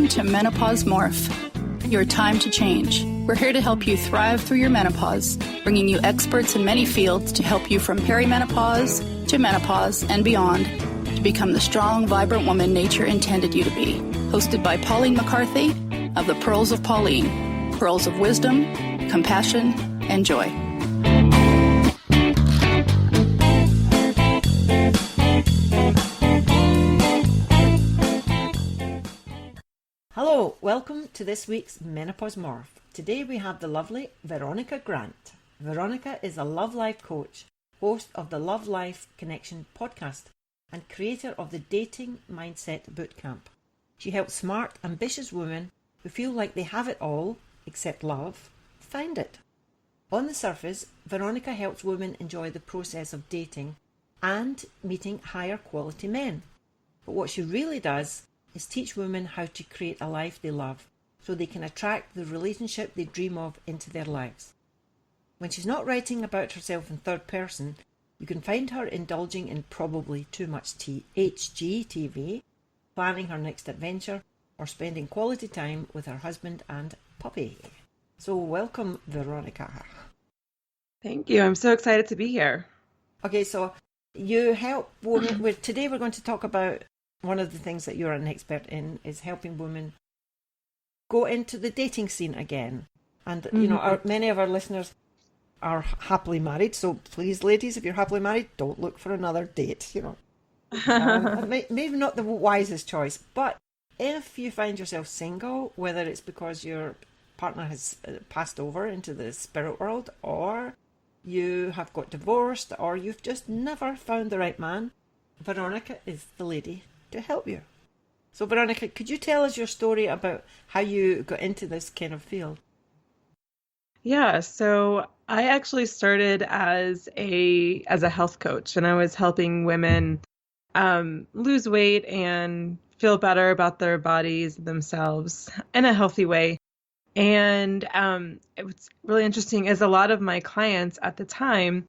Welcome to Menopause Morph, your time to change. We're here to help you thrive through your menopause, bringing you experts in many fields to help you from perimenopause to menopause and beyond to become the strong, vibrant woman nature intended you to be. Hosted by Pauline McCarthy of the Pearls of Pauline, pearls of wisdom, compassion, and joy. Hello, welcome to this week's Menopause Morph. Today we have the lovely Veronica Grant. Veronica is a love life coach, host of the Love Life Connection podcast, and creator of the Dating Mindset Bootcamp. She helps smart, ambitious women who feel like they have it all, except love, find it. On the surface, Veronica helps women enjoy the process of dating and meeting higher quality men. But what she really does is teach women how to create a life they love so they can attract the relationship they dream of into their lives. When she's not writing about herself in third person, you can find her indulging in probably too much HGTV, planning her next adventure, or spending quality time with her husband and puppy. So welcome, Veronica. Thank you. I'm so excited to be here. Okay, so you help women. Today we're going to talk about one of the things that you're an expert in is helping women go into the dating scene again. And, you know, many of our listeners are happily married. So please, ladies, if you're happily married, don't look for another date, you know. Maybe not the wisest choice. But if you find yourself single, whether it's because your partner has passed over into the spirit world, or you have got divorced, or you've just never found the right man, Veronica is the lady to help you. So Veronica, could you tell us your story about how you got into this kind of field? Yeah, so I actually started as a health coach, and I was helping women lose weight and feel better about their bodies, themselves in a healthy way. And it was really interesting is a lot of my clients at the time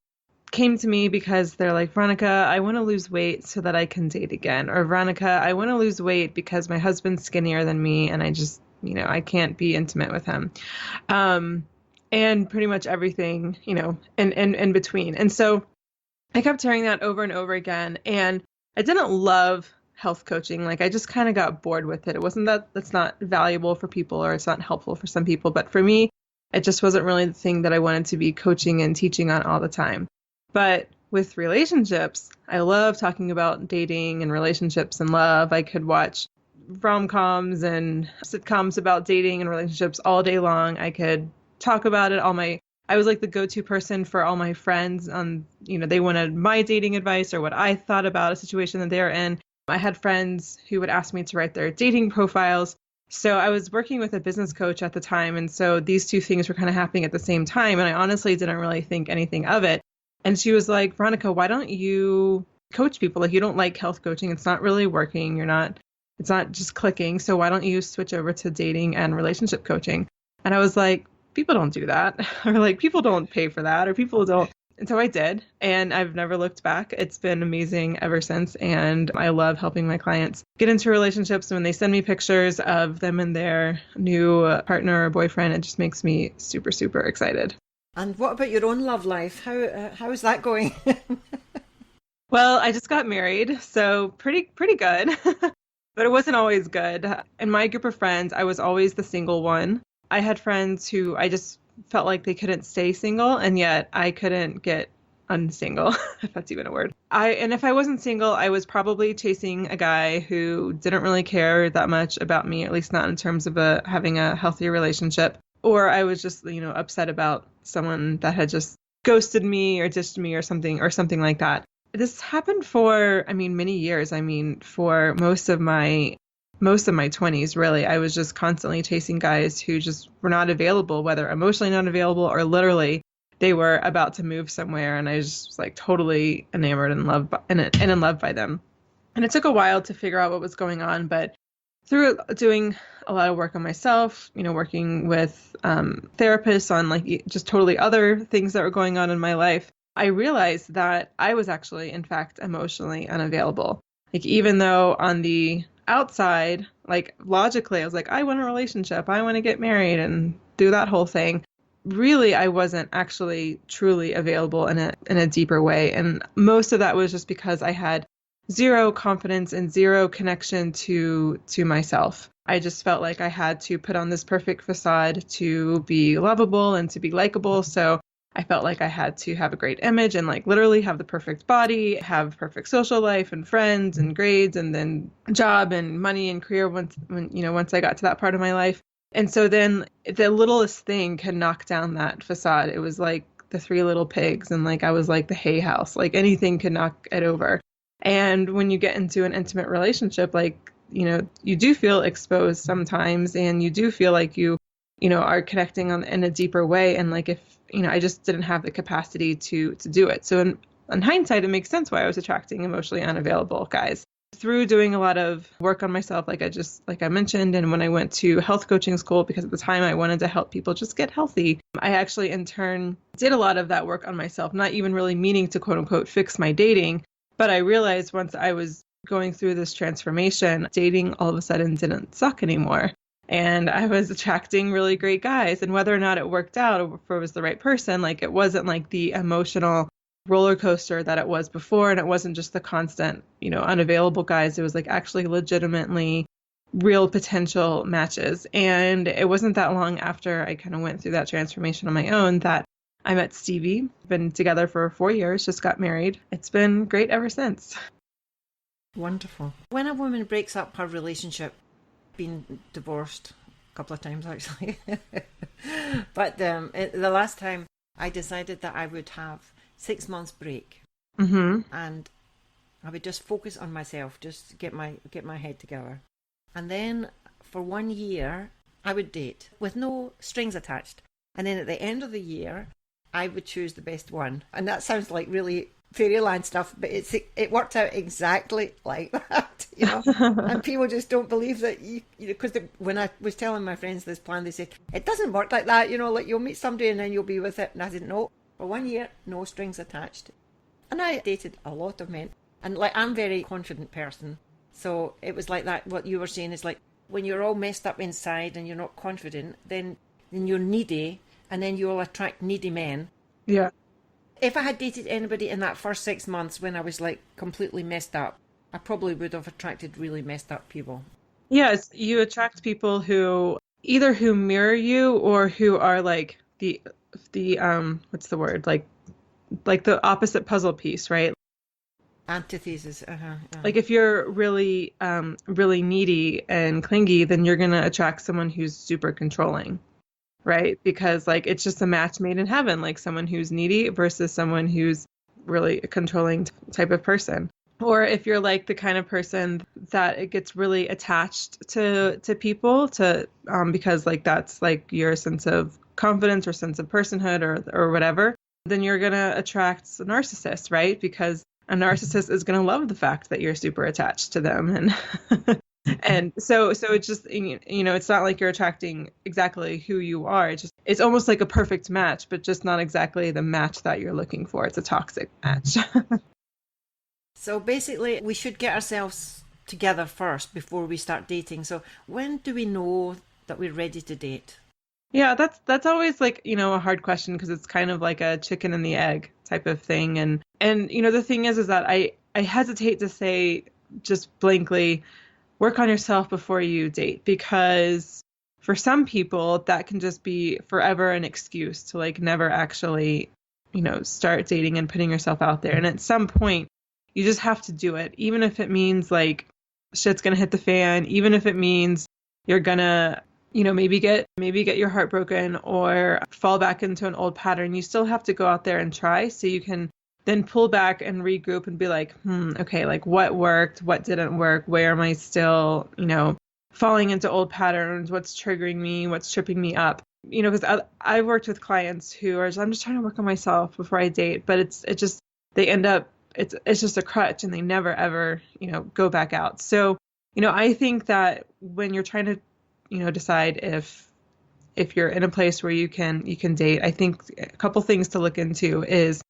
came to me because they're like, Veronica, I want to lose weight so that I can date again. Or Veronica, I want to lose weight because my husband's skinnier than me and I just, you know, I can't be intimate with him. And pretty much everything, you know, in between. And so I kept hearing that over and over again. And I didn't love health coaching. Like I just kind of got bored with it. It wasn't that's not valuable for people or it's not helpful for some people. But for me, it just wasn't really the thing that I wanted to be coaching and teaching on all the time. But with relationships, I love talking about dating and relationships and love. I could watch rom-coms and sitcoms about dating and relationships all day long. I could talk about it. I was like the go-to person for all my friends on, you know, they wanted my dating advice or what I thought about a situation that they're in. I had friends who would ask me to write their dating profiles. So I was working with a business coach at the time. And so these two things were kind of happening at the same time. And I honestly didn't really think anything of it. And she was like, Veronica, why don't you coach people? Like, you don't like health coaching. It's not really working. It's not just clicking. So why don't you switch over to dating and relationship coaching? And I was like, people don't do that. Or like, people don't pay for that, or people don't. And so I did. And I've never looked back. It's been amazing ever since. And I love helping my clients get into relationships. And when they send me pictures of them and their new partner or boyfriend, it just makes me super, super excited. And what about your own love life? How is that going? Well, I just got married, so pretty good. But it wasn't always good. In my group of friends, I was always the single one. I had friends who I just felt like they couldn't stay single, and yet I couldn't get unsingle, if that's even a word. And if I wasn't single, I was probably chasing a guy who didn't really care that much about me, at least not in terms of having a healthy relationship. Or I was just, you know, upset about someone that had just ghosted me or ditched me or something like that. This happened for, many years. For most of my 20s, really. I was just constantly chasing guys who just were not available, whether emotionally not available or literally they were about to move somewhere. And I just was like totally enamored and in love by them. And it took a while to figure out what was going on, but through doing a lot of work on myself, you know, working with therapists on like just totally other things that were going on in my life, I realized that I was actually, in fact, emotionally unavailable. Like, even though on the outside, like logically, I was like, I want a relationship. I want to get married and do that whole thing. Really, I wasn't actually truly available in a deeper way. And most of that was just because I had zero confidence and zero connection to myself. I just felt like I had to put on this perfect facade to be lovable and to be likable. So I felt like I had to have a great image and like literally have the perfect body, have perfect social life and friends and grades and then job and money and career once I got to that part of my life. And so then the littlest thing can knock down that facade. It was like the Three Little Pigs and like I was like the Hay House, like anything can knock it over. And when you get into an intimate relationship, like, you do feel exposed sometimes and you do feel like you are connecting in a deeper way. And like, if, I just didn't have the capacity to do it. So in hindsight, it makes sense why I was attracting emotionally unavailable guys. Through doing a lot of work on myself, like I mentioned, and when I went to health coaching school, because at the time I wanted to help people just get healthy, I actually in turn did a lot of that work on myself, not even really meaning to quote unquote fix my dating. But I realized once I was going through this transformation, dating all of a sudden didn't suck anymore. And I was attracting really great guys. And whether or not it worked out or if it was the right person, like it wasn't like the emotional roller coaster that it was before. And it wasn't just the constant, unavailable guys. It was like actually legitimately real potential matches. And it wasn't that long after I kind of went through that transformation on my own that I met Stevie. Been together for 4 years, just got married. It's been great ever since. Wonderful. When a woman breaks up her relationship, been divorced a couple of times actually, but the last time I decided that I would have 6 months break, and I would just focus on myself, just get my head together, and then for 1 year I would date with no strings attached, and then at the end of the year I would choose the best one. And that sounds like really fairyland stuff, but it worked out exactly like that, and people just don't believe that because when I was telling my friends this plan, they said it doesn't work like that, like you'll meet somebody and then you'll be with it. And I didn't know. For 1 year, no strings attached. And I dated a lot of men, and like I'm a very confident person, so it was like that. What you were saying is like when you're all messed up inside and you're not confident, then you're needy, and then you'll attract needy men. Yeah. If I had dated anybody in that first 6 months when I was like completely messed up, I probably would have attracted really messed up people. Yes, you attract people who mirror you or who are like the what's the word? Like the opposite puzzle piece, right? Antithesis. Like if you're really really needy and clingy, then you're gonna attract someone who's super controlling. Right? Because like it's just a match made in heaven, like someone who's needy versus someone who's really a controlling type of person. Or if you're like the kind of person that it gets really attached to people because like that's like your sense of confidence or sense of personhood or whatever, then you're going to attract a narcissist, right? Because a narcissist is going to love the fact that you're super attached to them. And and so it's just, it's not like you're attracting exactly who you are. It's almost like a perfect match, but just not exactly the match that you're looking for. It's a toxic match. So basically, we should get ourselves together first before we start dating. So when do we know that we're ready to date? Yeah, that's always like, a hard question because it's kind of like a chicken and the egg type of thing. And the thing is that I hesitate to say just blankly, work on yourself before you date, because for some people that can just be forever an excuse to like never actually, start dating and putting yourself out there. And at some point you just have to do it, even if it means like shit's gonna hit the fan, even if it means you're gonna, maybe get your heart broken or fall back into an old pattern. You still have to go out there and try so you can then pull back and regroup and be like, okay, like what worked, what didn't work, where am I still, falling into old patterns, what's triggering me, what's tripping me up, because I've worked with clients who are I'm just trying to work on myself before I date, but it's just a crutch and they never ever, go back out. So, I think that when you're trying to, decide if you're in a place where you can date, I think a couple things to look into is,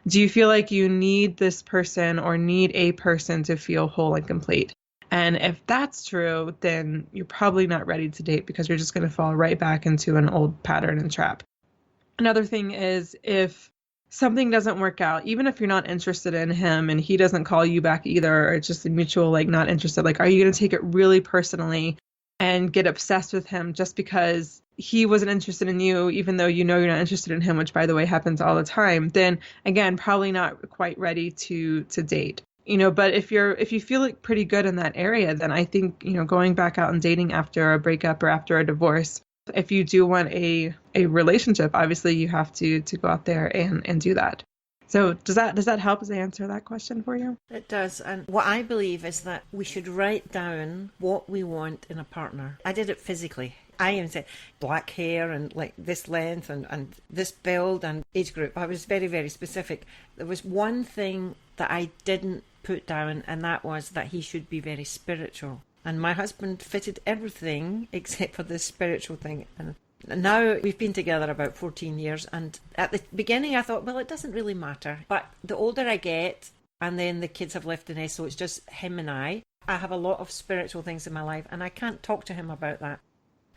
do you feel like you need this person or need a person to feel whole and complete? And if that's true, then you're probably not ready to date because you're just going to fall right back into an old pattern and trap. Another thing is if something doesn't work out, even if you're not interested in him and he doesn't call you back either, or it's just a mutual, like, not interested, like, are you going to take it really personally and get obsessed with him just because he wasn't interested in you, even though you know you're not interested in him, which, by the way, happens all the time? Then again, probably not quite ready to date. But if you feel like pretty good in that area, then I think, going back out and dating after a breakup or after a divorce, if you do want a relationship, obviously you have to go out there and do that. So does that help as I answer that question for you? It does. And what I believe is that we should write down what we want in a partner. I did it physically. I even said black hair and like this length and this build and age group. I was very, very specific. There was one thing that I didn't put down, and that was that he should be very spiritual. And my husband fitted everything except for the spiritual thing. And now we've been together about 14 years. And at the beginning I thought, well, it doesn't really matter. But the older I get, and then the kids have left the nest, so it's just him and I have a lot of spiritual things in my life, and I can't talk to him about that.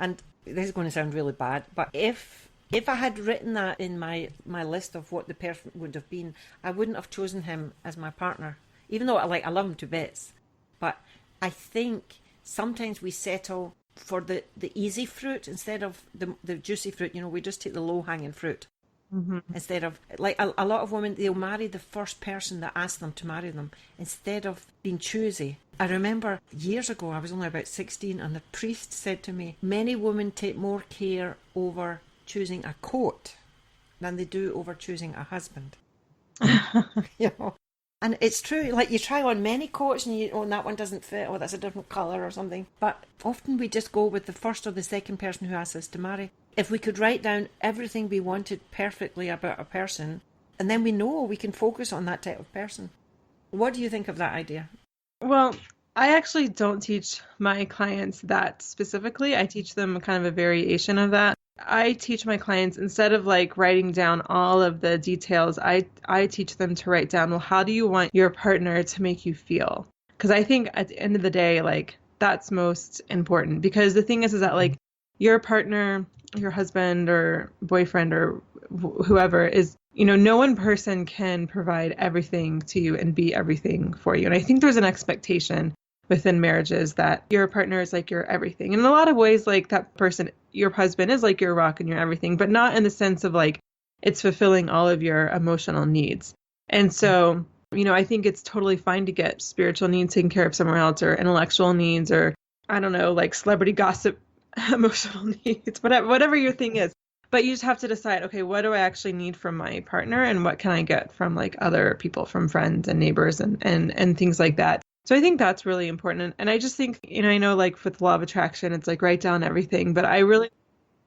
And this is going to sound really bad, but if I had written that in my list of what the person would have been, I wouldn't have chosen him as my partner, even though I love him to bits. But I think sometimes we settle for the easy fruit instead of the juicy fruit. We just take the low-hanging fruit. Mm-hmm. Instead of, like, a lot of women, they'll marry the first person that asks them to marry them instead of being choosy. I remember years ago, I was only about 16, and the priest said to me, many women take more care over choosing a coat than they do over choosing a husband. And it's true, like, you try on many coats and and that one doesn't fit, that's a different colour or something. But often we just go with the first or the second person who asks us to marry. If we could write down everything we wanted perfectly about a person, and then we know we can focus on that type of person. What do you think of that idea? Well, I actually don't teach my clients that specifically. I teach them kind of a variation of that. I teach my clients, instead of like writing down all of the details, I teach them to write down, well, how do you want your partner to make you feel? Because I think at the end of the day, like, that's most important. Because the thing is that, like, your partner, your husband or boyfriend or whoever is, no one person can provide everything to you and be everything for you. And I think there's an expectation within marriages that your partner is like your everything. And in a lot of ways, like, that person, your husband, is like your rock and your everything, but not in the sense of like it's fulfilling all of your emotional needs. And so, I think it's totally fine to get spiritual needs taken care of somewhere else, or intellectual needs, or I don't know, like celebrity gossip, emotional needs, whatever your thing is. But you just have to decide, okay, what do I actually need from my partner, and what can I get from like other people, from friends and neighbors and things like that. So I think that's really important. And I just think, I know, like, with law of attraction, it's like write down everything, but I really...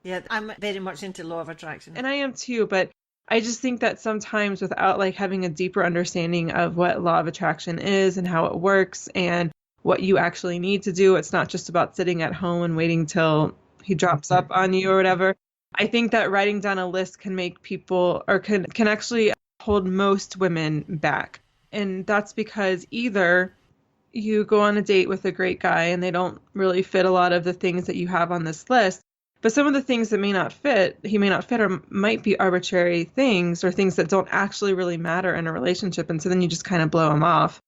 Yeah, I'm very much into law of attraction. And I am too, but I just think that sometimes without like having a deeper understanding of what law of attraction is and how it works and what you actually need to do, it's not just about sitting at home and waiting till he drops up on you or whatever. I think that writing down a list can make people, or can actually hold most women back. And that's because either you go on a date with a great guy and they don't really fit a lot of the things that you have on this list, but some of the things that he may not fit, or might be arbitrary things, or things that don't actually really matter in a relationship. And so then you just kind of blow them off.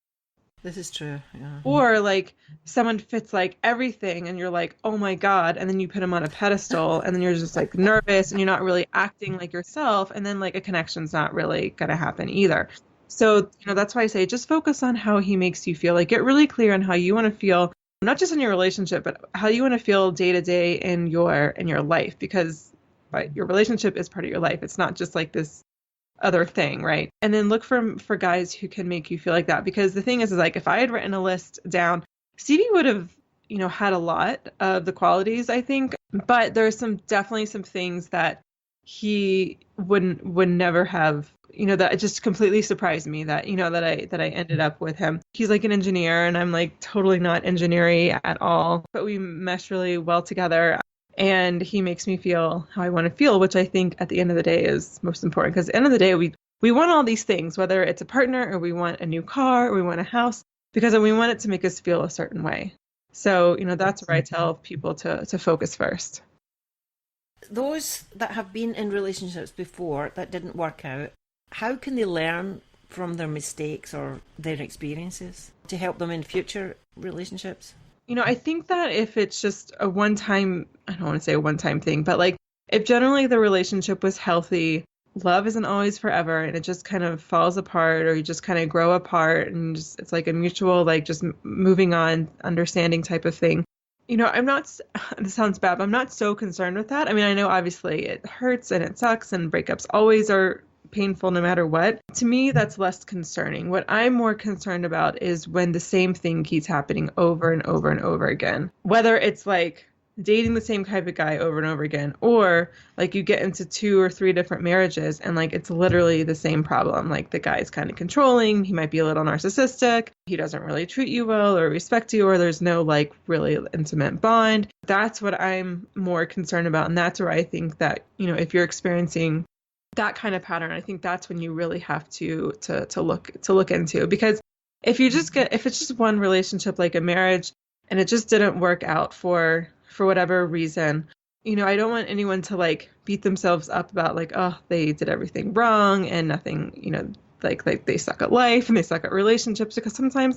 This is true. Yeah. Or like someone fits like everything and you're like, oh my God. And then you put them on a pedestal and then you're just like nervous and you're not really acting like yourself. And then like a connection's not really going to happen either. So, that's why I say just focus on how he makes you feel. Like, get really clear on how you want to feel, not just in your relationship, but how you want to feel day to day in your life, because your relationship is part of your life. It's not just like this other thing, right? And then look for guys who can make you feel like that. Because the thing is like, if I had written a list down, Stevie would have, had a lot of the qualities, I think, but there's definitely some things that he would never have, that it just completely surprised me that, that I ended up with him. He's like an engineer and I'm like totally not engineering at all, but we mesh really well together. And he makes me feel how I want to feel, which I think at the end of the day is most important. Because at the end of the day, we want all these things, whether it's a partner or we want a new car or we want a house. because we want it to make us feel a certain way. So, that's where I tell people to focus first. Those that have been in relationships before that didn't work out, how can they learn from their mistakes or their experiences to help them in future relationships? I think that if it's just a one-time, I don't want to say a one-time thing, but like if generally the relationship was healthy, love isn't always forever and it just kind of falls apart or you just kind of grow apart and it's like a mutual, like just moving on, understanding type of thing. I'm not, this sounds bad, but I'm not so concerned with that. I mean, I know obviously it hurts and it sucks and breakups always are painful no matter what. To me, that's less concerning. What I'm more concerned about is when the same thing keeps happening over and over and over again. Whether it's like dating the same type of guy over and over again, or like you get into 2 or 3 different marriages and like it's literally the same problem. Like the guy's kind of controlling, he might be a little narcissistic, he doesn't really treat you well or respect you, or there's no like really intimate bond. That's what I'm more concerned about. And that's where I think that, if you're experiencing that kind of pattern, I think that's when you really have to look into, because if it's just one relationship like a marriage and it just didn't work out for whatever reason, I don't want anyone to like beat themselves up about like, oh, they did everything wrong and nothing, like they suck at life and they suck at relationships, because sometimes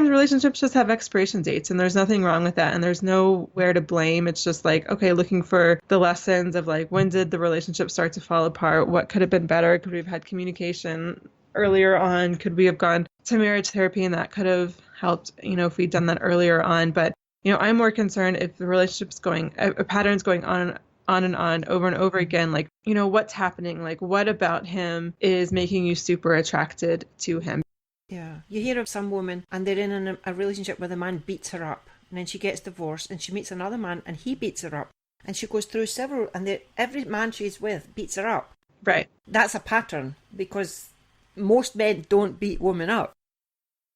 relationships just have expiration dates and there's nothing wrong with that and there's nowhere to blame. It's just like, okay, looking for the lessons of like, when did the relationship start to fall apart? What could have been better? Could we have had communication earlier on? Could we have gone to marriage therapy and that could have helped, if we'd done that earlier on? But, I'm more concerned if the relationship's a pattern's going on and on over and over again, like, what's happening? Like, what about him is making you super attracted to him? Yeah. You hear of some woman and they're in a relationship where the man beats her up and then she gets divorced and she meets another man and he beats her up and she goes through several, and every man she's with beats her up. Right. That's a pattern because most men don't beat women up.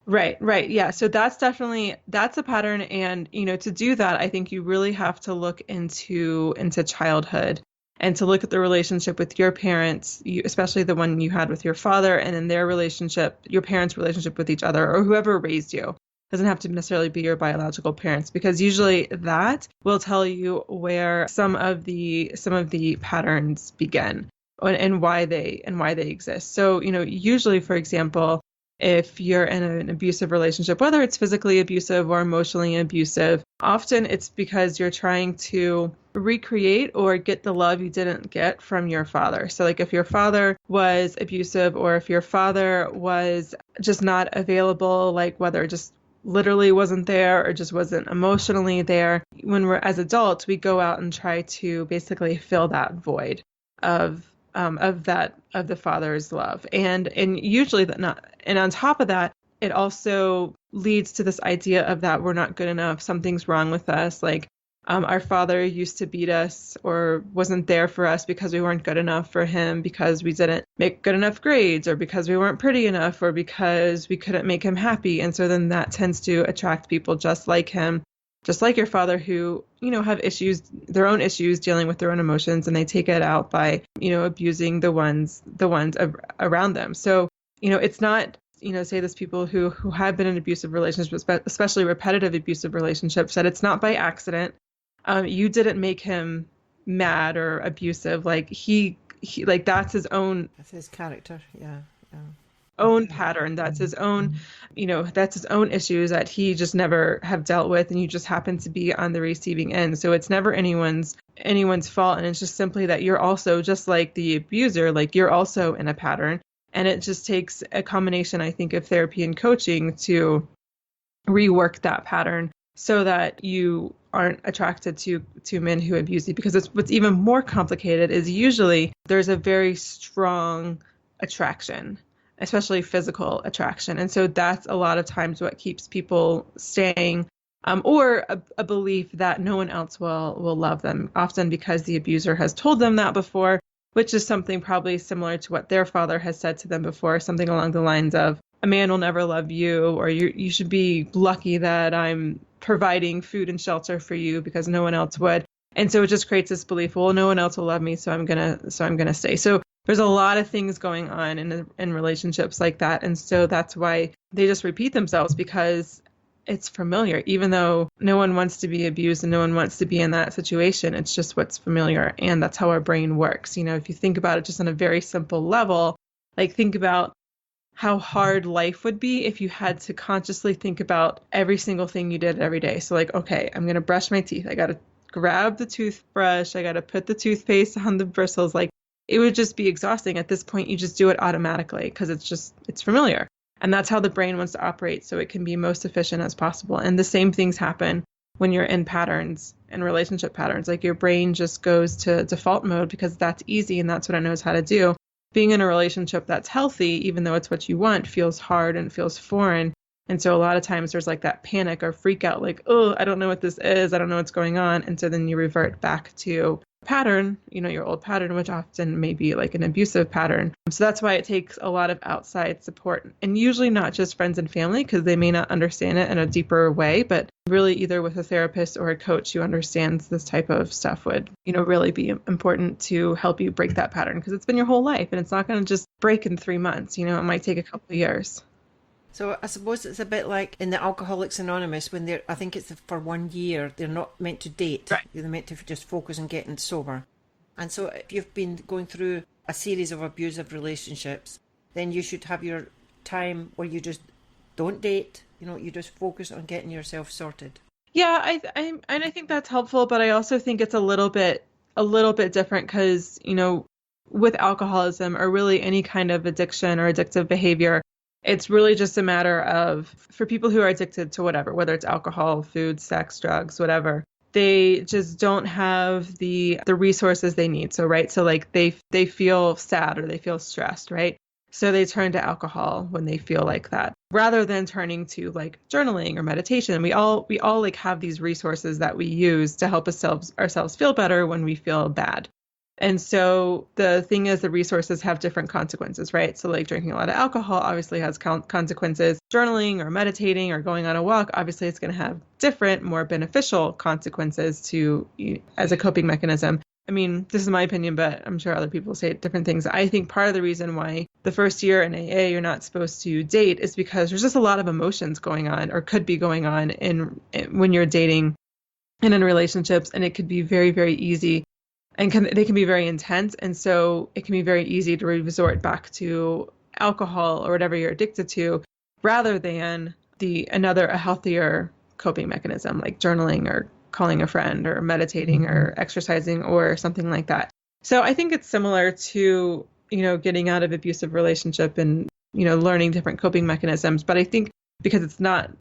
Right. Yeah. So that's a pattern. And, to do that, I think you really have to look into childhood and to look at the relationship with your parents, especially the one you had with your father, and then their relationship, your parents' relationship with each other, or whoever raised you. It doesn't have to necessarily be your biological parents, because usually that will tell you where some of the patterns begin and why they exist. So, usually, for example, if you're in an abusive relationship, whether it's physically abusive or emotionally abusive, often it's because you're trying to recreate or get the love you didn't get from your father. So like if your father was abusive or if your father was just not available, like whether it just literally wasn't there or just wasn't emotionally there, when we're as adults, we go out and try to basically fill that void of the father's love. And usually that not, and on top of that, it also leads to this idea of that we're not good enough, something's wrong with us. Like our father used to beat us or wasn't there for us because we weren't good enough for him, because we didn't make good enough grades, or because we weren't pretty enough, or because we couldn't make him happy. And so then that tends to attract people just like him, just like your father, who, have issues, their own issues dealing with their own emotions, and they take it out by, abusing the ones around them. So, it's not, say this people who have been in abusive relationships, but especially repetitive abusive relationships, that it's not by accident. You didn't make him mad or abusive. Like he like that's his own. That's his character. Yeah. Own pattern. That's his own, that's his own issues that he just never have dealt with, and you just happen to be on the receiving end. So it's never anyone's fault, and it's just simply that you're also, just like the abuser, like you're also in a pattern, and it just takes a combination, I think, of therapy and coaching to rework that pattern so that you aren't attracted to men who abuse you. Because what's even more complicated is usually there's a very strong attraction, especially physical attraction. And so that's a lot of times what keeps people staying, or a belief that no one else will love them, often because the abuser has told them that before, which is something probably similar to what their father has said to them before, something along the lines of, a man will never love you, or you should be lucky that I'm providing food and shelter for you because no one else would. And so it just creates this belief, well, no one else will love me, so I'm gonna stay. So there's a lot of things going on in relationships like that. And so that's why they just repeat themselves, because it's familiar. Even though no one wants to be abused and no one wants to be in that situation, it's just what's familiar. And that's how our brain works. If you think about it just on a very simple level, like think about how hard life would be if you had to consciously think about every single thing you did every day. So like, okay, I'm going to brush my teeth. I got to grab the toothbrush. I got to put the toothpaste on the bristles. Like, it would just be exhausting. At this point, you just do it automatically because it's familiar. And that's how the brain wants to operate, so it can be most efficient as possible. And the same things happen when you're in patterns and relationship patterns. Like, your brain just goes to default mode because that's easy and that's what it knows how to do. Being in a relationship that's healthy, even though it's what you want, feels hard and feels foreign. And so a lot of times there's like that panic or freak out, like, oh, I don't know what this is. I don't know what's going on. And so then you revert back to pattern, your old pattern, which often may be like an abusive pattern. So that's why it takes a lot of outside support, and usually not just friends and family, because they may not understand it in a deeper way, but really either with a therapist or a coach who understands this type of stuff would, really be important to help you break that pattern, because it's been your whole life and it's not going to just break in 3 months. It might take a couple of years. So I suppose it's a bit like in the Alcoholics Anonymous, when I think it's for 1 year, they're not meant to date. Right. They're meant to just focus on getting sober. And so if you've been going through a series of abusive relationships, then you should have your time where you just don't date. You just focus on getting yourself sorted. Yeah, I think that's helpful, but I also think it's a little bit different because, with alcoholism or really any kind of addiction or addictive behavior, it's really just a matter of, for people who are addicted to whatever, whether it's alcohol, food, sex, drugs, whatever, they just don't have the resources they need. So, right. So like they feel sad or they feel stressed, right? So they turn to alcohol when they feel like that, rather than turning to like journaling or meditation. We all like have these resources that we use to help ourselves feel better when we feel bad. And so the thing is, the resources have different consequences, right? So like drinking a lot of alcohol obviously has consequences. Journaling or meditating or going on a walk, obviously it's going to have different, more beneficial consequences to as a coping mechanism. I mean, this is my opinion, but I'm sure other people say different things. I think part of the reason why the first year in AA you're not supposed to date is because there's just a lot of emotions going on, or could be going on when you're dating and in relationships, and it could be very, very easy. And they can be very intense. And so it can be very easy to resort back to alcohol or whatever you're addicted to, rather than a healthier coping mechanism like journaling or calling a friend or meditating or exercising or something like that. So I think it's similar to, getting out of abusive relationship and, learning different coping mechanisms. But I think because they're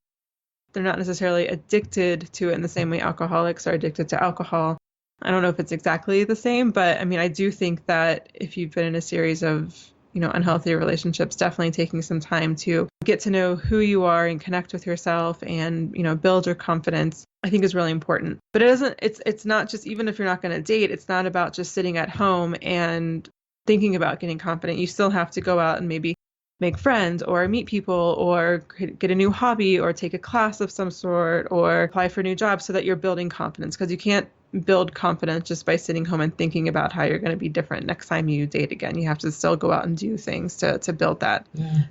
not necessarily addicted to it in the same way alcoholics are addicted to alcohol. I don't know if it's exactly the same, but I mean, I do think that if you've been in a series of, unhealthy relationships, definitely taking some time to get to know who you are and connect with yourself and, build your confidence, I think is really important. But it's not just, even if you're not going to date, it's not about just sitting at home and thinking about getting confident. You still have to go out and maybe make friends or meet people or get a new hobby or take a class of some sort or apply for a new job so that you're building confidence, because you can't build confidence just by sitting home and thinking about how you're going to be different next time you date again. You have to still go out and do things to build that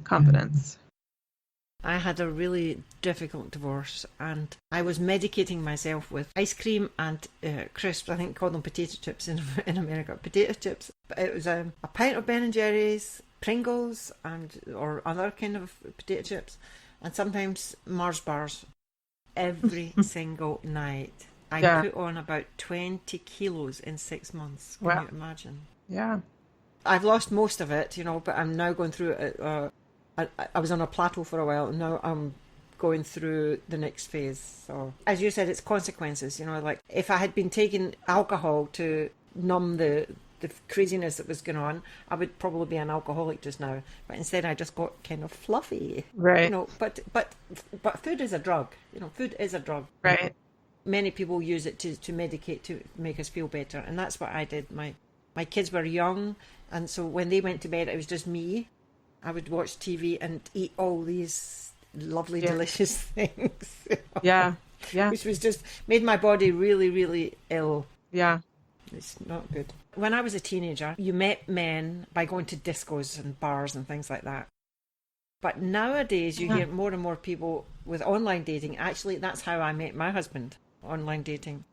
confidence. I had a really difficult divorce, and I was medicating myself with ice cream and crisps. I think called them potato chips in America. Potato chips. But it was a pint of Ben & Jerry's, Pringles, or other kind of potato chips, and sometimes Mars bars every single night. I put on about 20 kilos in 6 months. Can you imagine? Yeah. I've lost most of it, but I'm now going through it. I was on a plateau for a while, and now I'm going through the next phase. So, as you said, it's consequences. Like if I had been taking alcohol to numb the craziness that was going on, I would probably be an alcoholic just now. But instead, I just got kind of fluffy. Right. But food is a drug. Food is a drug. Right. Many people use it to medicate, to make us feel better, and that's what I did. My kids were young, and so when they went to bed, it was just me. I would watch TV and eat all these lovely, delicious things. Yeah. Which was just made my body really, really ill. Yeah. It's not good. When I was a teenager, you met men by going to discos and bars and things like that. But nowadays, you hear more and more people with online dating. Actually, that's how I met my husband, online dating.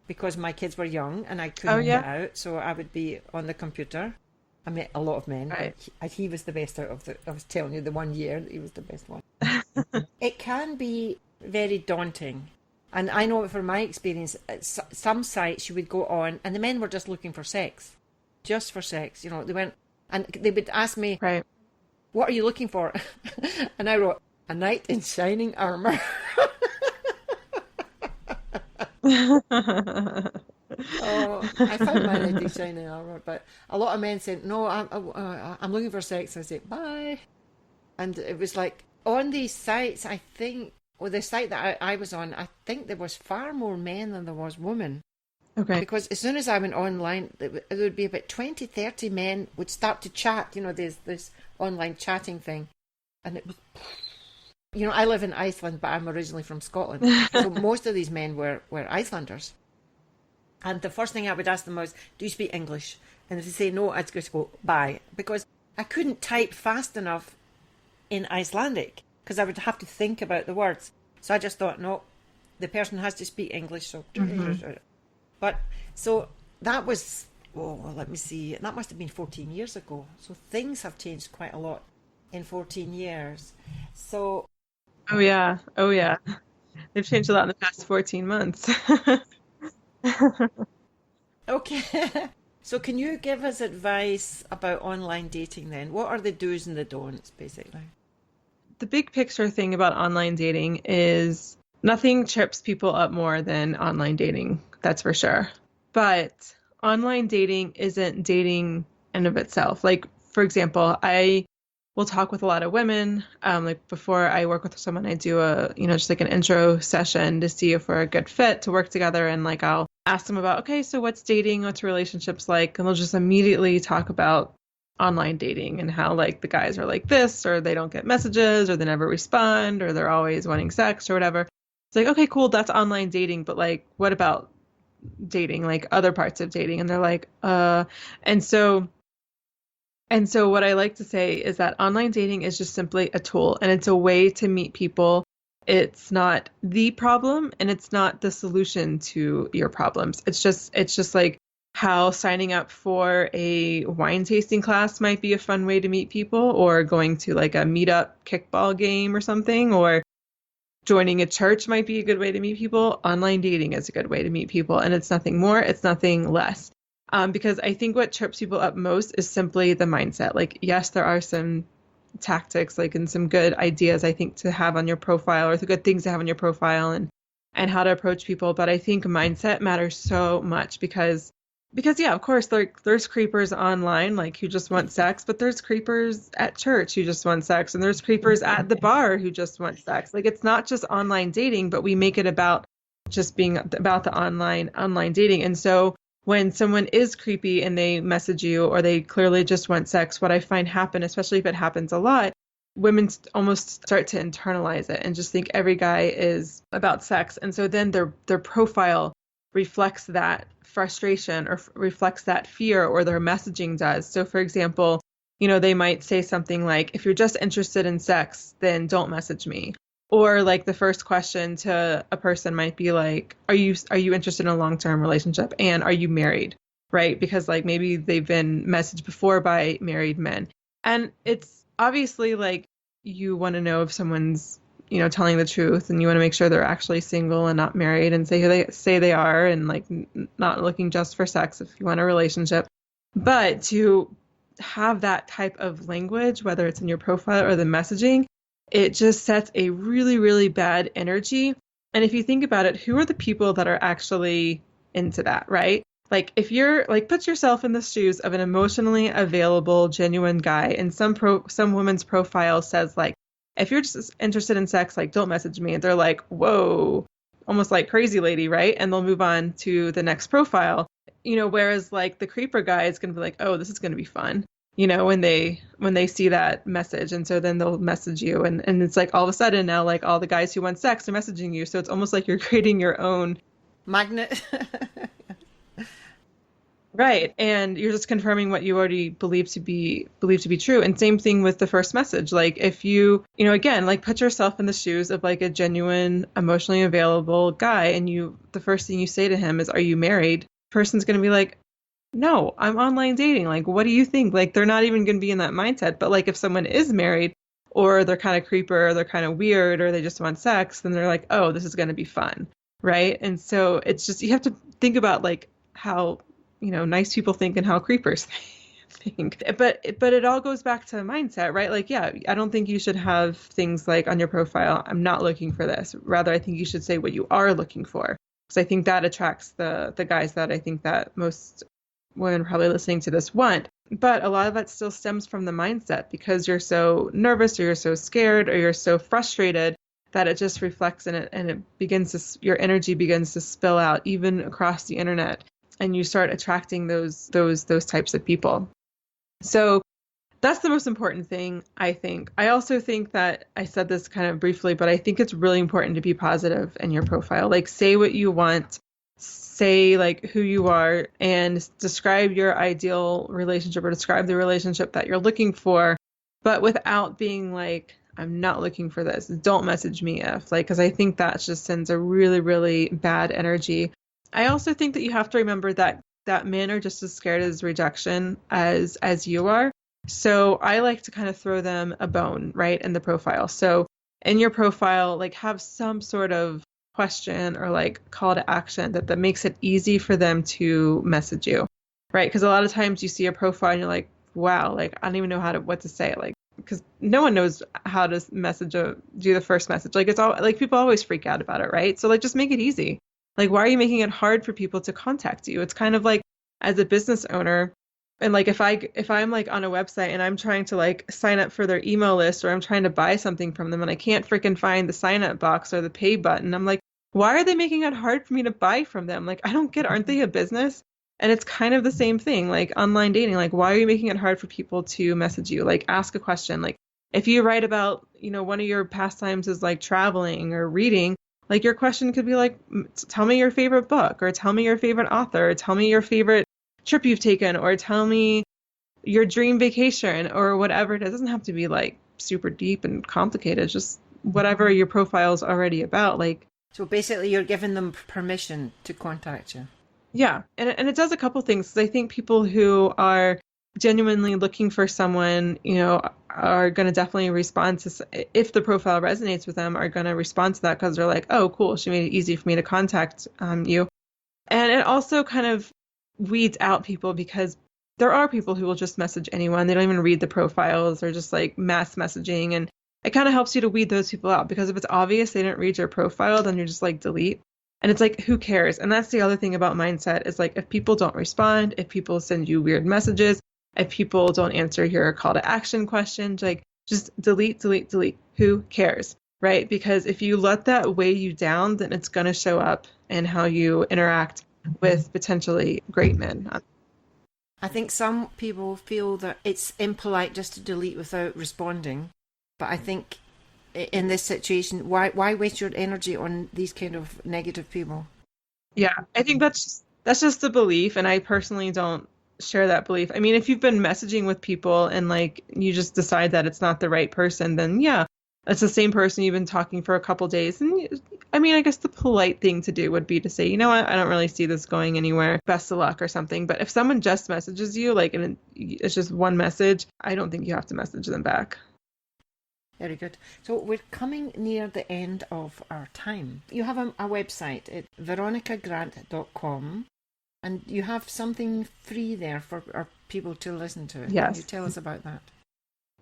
Because my kids were young and I couldn't get out, so I would be on the computer. I met a lot of men. Right. He was the best out of the... I was telling you, the 1 year, he was the best one. It can be very daunting. And I know from my experience, at some sites you would go on and the men were just looking for sex. Just for sex. You know, they went... And they would ask me... Right. What are you looking for? And I wrote, a knight in shining armor. Oh, I found my knight in shining armor, but a lot of men said, no, I'm looking for sex. I said, bye. And it was like, on these sites, I think, or the site that I was on, I think there was far more men than there was women. Okay. Because as soon as I went online, there would be about 20, 30 men would start to chat. You know, there's this online chatting thing. And it was, you know, I live in Iceland, but I'm originally from Scotland. So most of these men were Icelanders. And the first thing I would ask them was, do you speak English? And if they say no, I'd just go, bye. Because I couldn't type fast enough in Icelandic, because I would have to think about the words. So I just thought, no, the person has to speak English. So... But, so that was, let me see, that must have been 14 years ago. So things have changed quite a lot in 14 years. So... Oh, yeah. They've changed a lot in the past 14 months. Okay. So can you give us advice about online dating then? What are the do's and the don'ts, basically? The big picture thing about online dating is nothing trips people up more than online dating. That's for sure. But online dating isn't dating in of itself. Like, for example, I will talk with a lot of women. Like before I work with someone, I do just like an intro session to see if we're a good fit to work together. And like, I'll ask them about, okay, so what's dating? What's relationships like? And they'll just immediately talk about online dating and how like the guys are like this, or they don't get messages, or they never respond, or they're always wanting sex or whatever. It's like, okay, cool. That's online dating. But like, what about dating, like other parts of dating? And they're like, and so what I like to say is that online dating is just simply a tool, and it's a way to meet people. It's not the problem, and it's not the solution to your problems. It's just like how signing up for a wine tasting class might be a fun way to meet people, or going to like a meetup kickball game or something, or joining a church might be a good way to meet people. Online dating is a good way to meet people, and it's nothing more, it's nothing less. Because I think what trips people up most is simply the mindset. Like, yes, there are some tactics, like, and some good ideas, I think, to have on your profile, or the good things to have on your profile, and how to approach people. But I think mindset matters so much because yeah, of course, there's creepers online, like, who just want sex, but there's creepers at church who just want sex, and there's creepers at the bar who just want sex. Like, it's not just online dating, but we make it about just being about the online dating. And so when someone is creepy and they message you, or they clearly just want sex, what I find happen, especially if it happens a lot, women almost start to internalize it and just think every guy is about sex. And so then their profile reflects that frustration, or reflects that fear, or their messaging does. So for example, they might say something like, if you're just interested in sex, then don't message me. Or like the first question to a person might be like, are you interested in a long-term relationship, and are you married? Right? Because like maybe they've been messaged before by married men. And it's obviously like you want to know if someone's telling the truth, and you want to make sure they're actually single and not married, and say who they say they are, and like not looking just for sex if you want a relationship. But to have that type of language, whether it's in your profile or the messaging, it just sets a really, really bad energy. And if you think about it, who are the people that are actually into that, right? Like, if you're like, put yourself in the shoes of an emotionally available, genuine guy, and some woman's profile says like, if you're just interested in sex, like, don't message me. And they're like, whoa, almost like crazy lady, right? And they'll move on to the next profile, whereas like the creeper guy is going to be like, oh, this is going to be fun, when they see that message. And so then they'll message you, and it's like all of a sudden now, like, all the guys who want sex are messaging you. So it's almost like you're creating your own magnet. Right. And you're just confirming what you already believe to be true. And same thing with the first message. Like if again, like put yourself in the shoes of like a genuine, emotionally available guy and the first thing you say to him is, "Are you married?" Person's going to be like, "No, I'm online dating." Like, what do you think? Like they're not even going to be in that mindset. But like if someone is married or they're kind of creeper or they're kind of weird or they just want sex, then they're like, "Oh, this is going to be fun." Right? And so it's just you have to think about like how nice people think and how creepers think. But it all goes back to mindset, right? Like, yeah, I don't think you should have things like on your profile, "I'm not looking for this." Rather, I think you should say what you are looking for. Because I think that attracts the guys that I think that most women probably listening to this want. But a lot of that still stems from the mindset because you're so nervous or you're so scared or you're so frustrated that it just reflects in it and your energy begins to spill out even across the internet. And you start attracting those types of people. So that's the most important thing, I think. I also think that I said this kind of briefly, but I think it's really important to be positive in your profile. Like say what you want, say like who you are, and describe your ideal relationship or describe the relationship that you're looking for, but without being like, "I'm not looking for this. Don't message me if," like, because I think that just sends a really, really bad energy. I also think that you have to remember that men are just as scared as rejection as you are. So I like to kind of throw them a bone, right, in the profile. So in your profile, like have some sort of question or like call to action that makes it easy for them to message you, right? Because a lot of times you see a profile and you're like, wow, like I don't even know what to say, like because no one knows how to do the first message. Like it's all like people always freak out about it, right? So like just make it easy. Like, why are you making it hard for people to contact you? It's kind of like as a business owner, and like if I'm like on a website and I'm trying to like sign up for their email list or I'm trying to buy something from them and I can't freaking find the sign up box or the pay button, I'm like, why are they making it hard for me to buy from them? Like, I don't get, aren't they a business? And it's kind of the same thing, like online dating. Like, why are you making it hard for people to message you? Like, ask a question. Like, if you write about, one of your pastimes is like traveling or reading, like your question could be like, "Tell me your favorite book," or "Tell me your favorite author," or "Tell me your favorite trip you've taken," or "Tell me your dream vacation," or whatever. It doesn't have to be like super deep and complicated. Just whatever your profile is already about. Like, so basically you're giving them permission to contact you. yeah. And it does a couple things. 'Cause I think people who are genuinely looking for someone, are going to definitely respond if the profile resonates with them, are going to respond to that because they're like, "Oh, cool. She made it easy for me to contact you." And it also kind of weeds out people because there are people who will just message anyone. They don't even read the profiles or just like mass messaging. And it kind of helps you to weed those people out because if it's obvious they didn't read your profile, then you're just like delete. And it's like, who cares? And that's the other thing about mindset is like, if people don't respond, if people send you weird messages, if people don't answer your call to action questions, like just delete, delete, delete. Who cares? Right? Because if you let that weigh you down, then it's going to show up in how you interact with potentially great men. I think some people feel that it's impolite just to delete without responding. But I think in this situation, why waste your energy on these kind of negative people? Yeah, I think that's just the belief, and I personally don't share that belief. I mean, if you've been messaging with people and like you just decide that it's not the right person, then yeah, it's the same person you've been talking for a couple days. And I mean, I guess the polite thing to do would be to say, "You know what, I don't really see this going anywhere. Best of luck," or something. But if someone just messages you, like, and it's just one message, I don't think you have to message them back. Very good. So we're coming near the end of our time. You have a website at veronicagrant.com and you have something free there for our people to listen to. Yes. Can you tell us about that?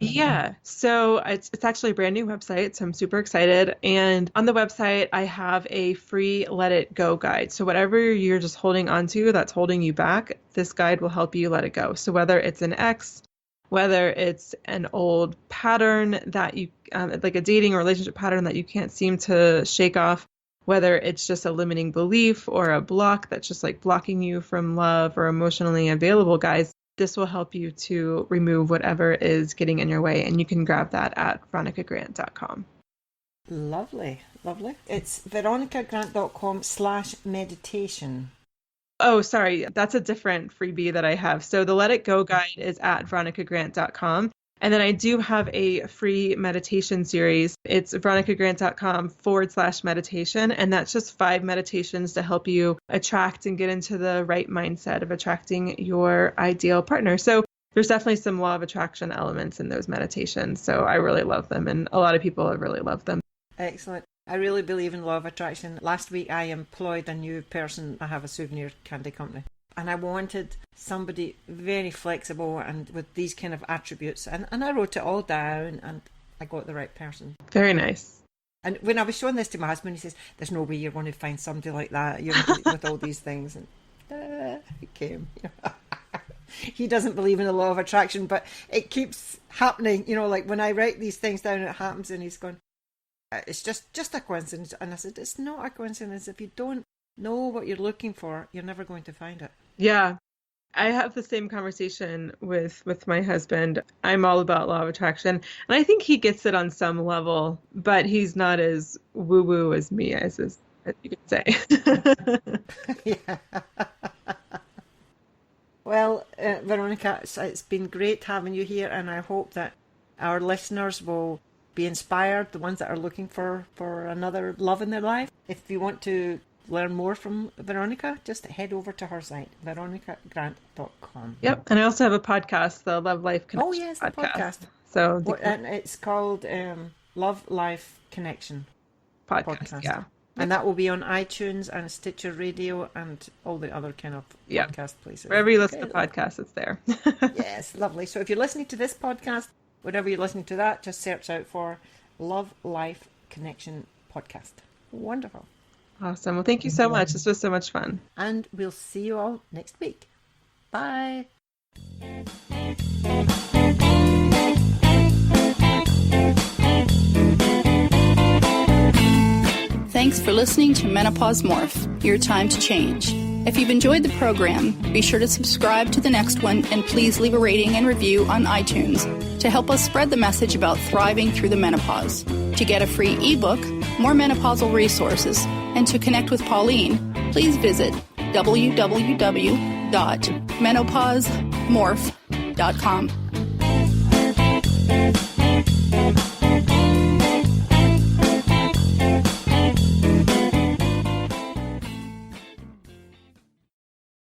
Yeah, so it's actually a brand new website, so I'm super excited. And on the website, I have a free Let It Go guide. So whatever you're just holding onto that's holding you back, this guide will help you let it go. So whether it's an ex, whether it's an old pattern that you, like a dating or relationship pattern that you can't seem to shake off, whether it's just a limiting belief or a block that's just like blocking you from love or emotionally available guys, this will help you to remove whatever is getting in your way. And you can grab that at veronicagrant.com. Lovely, lovely. It's veronicagrant.com/meditation. Oh, sorry. That's a different freebie that I have. So the Let It Go guide is at veronicagrant.com. And then I do have a free meditation series. It's veronicagrant.com/meditation. And that's just 5 meditations to help you attract and get into the right mindset of attracting your ideal partner. So there's definitely some law of attraction elements in those meditations. So I really love them. And a lot of people have really loved them. Excellent. I really believe in law of attraction. Last week I employed a new person. I have a souvenir candy company. And I wanted somebody very flexible and with these kind of attributes. And I wrote it all down and I got the right person. Very nice. And when I was showing this to my husband, he says, there's no way you're going to find somebody like that, you know, with all these things. And it came. He doesn't believe in the law of attraction, but it keeps happening. You know, like when I write these things down, it happens and he's going, it's just a coincidence. And I said, it's not a coincidence. If you don't know what you're looking for, you're never going to find it. Yeah. I have the same conversation with my husband. I'm all about law of attraction. And I think he gets it on some level, but he's not as woo-woo as me, as you could say. Yeah. Well, Veronica, it's been great having you here. And I hope that our listeners will be inspired, the ones that are looking for another love in their life. If you want to learn more from Veronica, just head over to her site, veronicagrant.com. Yep. And I also have a podcast, the Love Life Connection. Oh, yes, the podcast. So and it's called Love Life Connection podcast. Yeah. And that will be on iTunes and Stitcher Radio and all the other kind of podcast places. Wherever you listen to podcasts, it's there. Yes, lovely. So if you're listening to this podcast, whatever you're listening to that, just search out for Love Life Connection Podcast. Wonderful. Awesome. Well, thank you so much. This was so much fun. And we'll see you all next week. Bye. Thanks for listening to Menopause Morph, your time to change. If you've enjoyed the program, be sure to subscribe to the next one and please leave a rating and review on iTunes to help us spread the message about thriving through the menopause. To get a free ebook, more menopausal resources, and to connect with Pauline, please visit www.menopausemorph.com.